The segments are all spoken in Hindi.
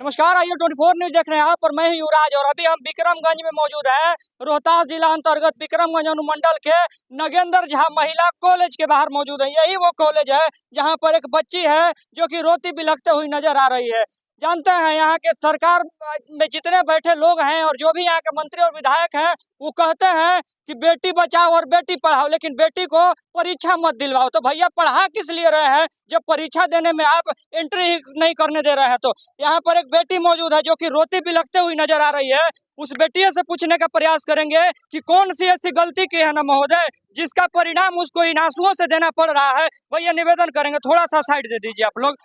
नमस्कार, आइए 24 न्यूज देख रहे हैं आप और मैं ही युवराज। और अभी हम विक्रमगंज में मौजूद हैं। रोहतास जिला अंतर्गत विक्रमगंज अनुमंडल के नगेंद्र झा महिला कॉलेज के बाहर मौजूद है। यही वो कॉलेज है जहां पर एक बच्ची है जो कि रोती बिलखते हुई नजर आ रही है। जानते हैं यहाँ के सरकार में जितने बैठे लोग हैं और जो भी यहाँ के मंत्री और विधायक हैं, वो कहते हैं कि बेटी बचाओ और बेटी पढ़ाओ, लेकिन बेटी को परीक्षा मत दिलवाओ। तो भैया पढ़ा किस लिए रहे हैं जब परीक्षा देने में आप एंट्री ही नहीं करने दे रहे हैं? तो यहाँ पर एक बेटी मौजूद है जो कि रोती बिलखते हुई नजर आ रही है। उस बेटी से पूछने का प्रयास करेंगे कि कौन सी ऐसी गलती की है ना महोदय जिसका परिणाम उसको इन आंसुओं से देना पड़ रहा है। भैया निवेदन करेंगे, थोड़ा सा साइड दे दीजिए आप लोग।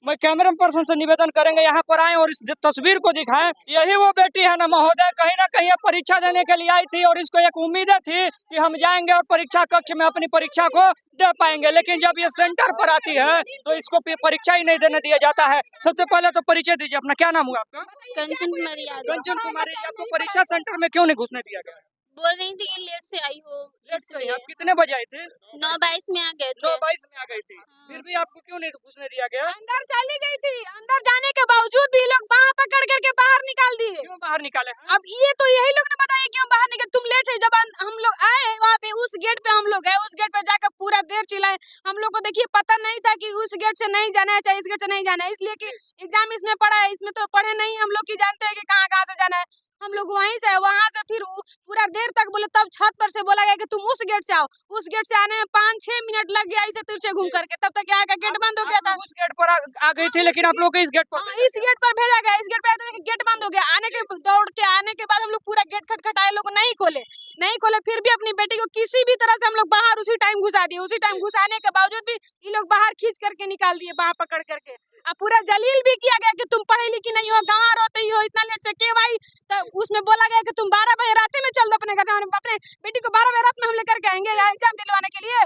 मैं कैमरा पर्सन से निवेदन करेंगे यहाँ पर आए और इस तस्वीर को दिखाएं। यही वो बेटी है ना महोदय, कहीं ना कहीं परीक्षा देने के लिए आई थी और इसको एक उम्मीद थी कि हम जाएंगे और परीक्षा कक्ष में अपनी परीक्षा को दे पाएंगे, लेकिन जब ये सेंटर पर आती है तो इसको परीक्षा ही नहीं देने दिया जाता है। सबसे पहले तो परिचय दीजिए अपना, क्या नाम हुआ आपका? कंचन कुमारी यादव। कंचन कुमारी जी, आपको परीक्षा सेंटर में क्यों नहीं घुसने दिया गया? बोल रही थी कि लेट से आई हो, इसलिए। आप कितने बजे आई थे? 9:22 में आ गए थे। 9:22 में आ गई थी, फिर भी आपको क्यों नहीं घुसने दिया गया? अंदर चली गई थी, अंदर जाने के बावजूद भी लोग बाह पकड़ करके बाहर निकाल दिए। क्यों बाहर निकाले? अब ये तो यही लोग ने बताया क्यों बाहर निकल, तुम लेट से। जब हम लोग आए वहाँ पे, उस गेट पे हम लोग गए, उस गेट पे जाकर पूरा देर चिल्लाए। हम लोग को देखिए पता नहीं था कि उस गेट से नहीं जाना है, चाहे इस गेट से नहीं जाना है, इसलिए कि एग्जाम इसमें पड़ा है, इसमें तो पढ़े नहीं हम लोग की जानते हैं कि कहाँ कहाँ से जाना है। हम लोग वहीं से, वहां से फिर पूरा देर तक बोले, तब छत पर से बोला गया कि तुम उस गेट से आओ। उस गेट से आने में 5-6 मिनट लग गया इसे तिरछे घूम करके, तब तक यहाँ का गेट बंद हो गया था। उस गेट पर आ गई थी, लेकिन आप लोग को इस गेट पर इस गेट पर भेजा गया। इस गेट पे गेट बंद हो गया। आने के दौड़ के आने के बाद हम लोग पूरा गेट खटखटाए, लोग नहीं खोले, फिर भी अपनी बेटी को किसी भी तरह से हम लोग बाहर उसी टाइम घुसा दिए। उसी टाइम घुसाने के बावजूद भी ये लोग बाहर खींच करके निकाल दिए, बाहर पकड़ करके। अब पूरा जलील भी किया गया कि तुम पढ़ी लिखी नहीं हो, गाँव रोते ही हो, इतना लेट से क्यों आई। तो उसमें बोला गया कि तुम 12 बजे रात में चल दो अपने घर। अपने बेटी को 12 बजे रात में हम लेकर के आएंगे एग्जाम दिलवाने के लिए।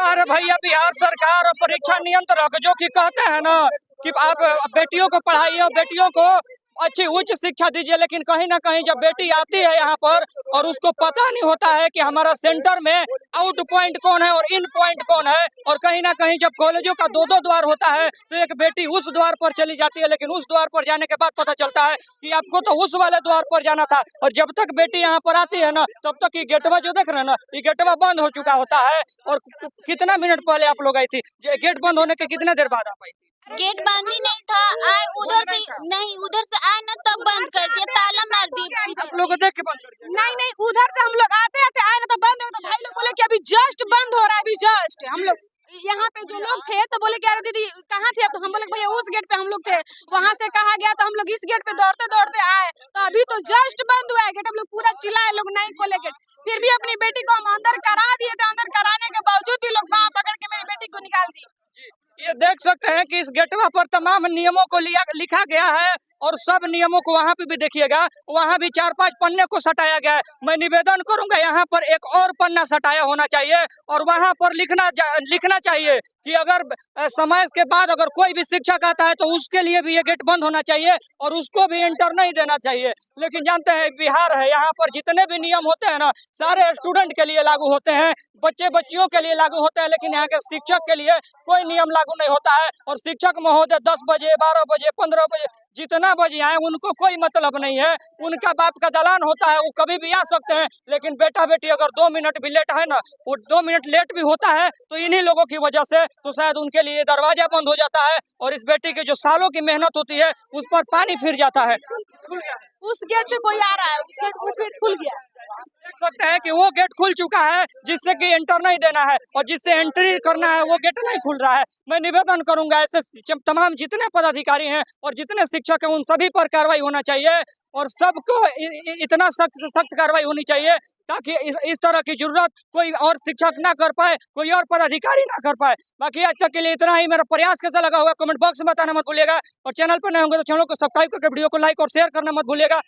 अरे भैया, बिहार सरकार और परीक्षा नियंत्रक जो कि कहते हैं ना कि आप बेटियों को पढ़ाइए और बेटियों को अच्छी उच्च शिक्षा दीजिए, लेकिन कहीं ना कहीं जब बेटी आती है यहाँ पर और उसको पता नहीं होता है कि हमारा सेंटर में आउट पॉइंट कौन है और इन पॉइंट कौन है, और कहीं ना कहीं जब कॉलेजों का 2-2 द्वार होता है तो एक बेटी उस द्वार पर चली जाती है, लेकिन उस द्वार पर जाने के बाद पता चलता है कि आपको तो उस वाले द्वार पर जाना था। और जब तक बेटी यहाँ पर आती है ना, तब तक ये गेटवा जो देख रहे हैं ना, ये गेटवा बंद हो चुका होता है। और कितना मिनट पहले आप लोग आई थी? गेट बंद होने के कितने देर बाद आप आई थी? गेट बंद ही नहीं था, आए उधर से आए ना, तब बंद कर दिया, ताला मार दिया। आप लोग को देख के बंद कर दिया? नहीं, उधर से हम लोग आते आए ना तो बंद हो, तो भाई लोग बोले कि अभी जस्ट बंद हो रहा है, अभी जस्ट। हम लोग यहाँ पे जो लोग थे तो बोले कि अरे दीदी कहाँ थे? तो हम बोले भैया उस गेट पे हम लोग थे। वहाँ से कहा गया तो हम लोग इस गेट पे दौड़ते दौड़ते आए, तो अभी तो जस्ट बंद हुआ है गेट। हम लोग पूरा चिल्लाए, लोग नहीं खोले गेट, फिर भी अपनी बेटी को हम अंदर करा दिए थे। अंदर कराने के बावजूद भी लोग बाहर पकड़ के मेरी बेटी को निकाल दी। ये देख सकते हैं कि इस गेटवा पर तमाम नियमों को लिखा गया है और सब नियमों को वहाँ पे भी देखिएगा, वहाँ भी 4-5 पन्ने को सटाया गया है। मैं निवेदन करूंगा यहाँ पर एक और पन्ना सटाया होना चाहिए और वहाँ पर लिखना चाहिए कि अगर समय के बाद अगर कोई भी शिक्षक आता है तो उसके लिए भी ये गेट बंद होना चाहिए और उसको भी एंटर नहीं देना चाहिए। लेकिन जानते हैं बिहार है, यहाँ पर जितने भी नियम होते हैं ना, सारे स्टूडेंट के लिए लागू होते हैं, बच्चियों के लिए लागू होते हैं, लेकिन यहाँ के शिक्षक के लिए कोई नियम लागू नहीं होता है। और शिक्षक महोदय 10 बजे, 12 बजे, 15 बजे, जितना बजे आए उनको कोई मतलब नहीं है। उनका बाप का दलान होता है, वो कभी भी आ सकते हैं, लेकिन बेटा बेटी अगर 2 मिनट भी लेट है ना, वो 2 मिनट लेट भी होता है तो इन्हीं लोगों की वजह से तो शायद उनके लिए दरवाजा बंद हो जाता है और इस बेटी की जो सालों की मेहनत होती है उस पर पानी फिर जाता है। उस गेट से कोई आ रहा है, वो गेट खुल गया। देख सकते हैं कि वो गेट खुल चुका है जिससे कि एंटर नहीं देना है और जिससे एंट्री करना है वो गेट नहीं खुल रहा है। मैं निवेदन करूंगा ऐसे तमाम जितने पदाधिकारी हैं और जितने शिक्षक हैं उन सभी पर कार्रवाई होना चाहिए और सबको इतना सख्त कार्रवाई होनी चाहिए ताकि इस तरह की जरूरत कोई और शिक्षक ना कर पाए, कोई और पदाधिकारी ना कर पाए। बाकी आज तक के लिए इतना ही। मेरा प्रयास कैसा लगा होगा कमेंट बॉक्स में बताना मत भूलिएगा और चैनल पर नए होंगे तो चैनल को सब्सक्राइब करके वीडियो को लाइक और शेयर करना मत भूलिएगा।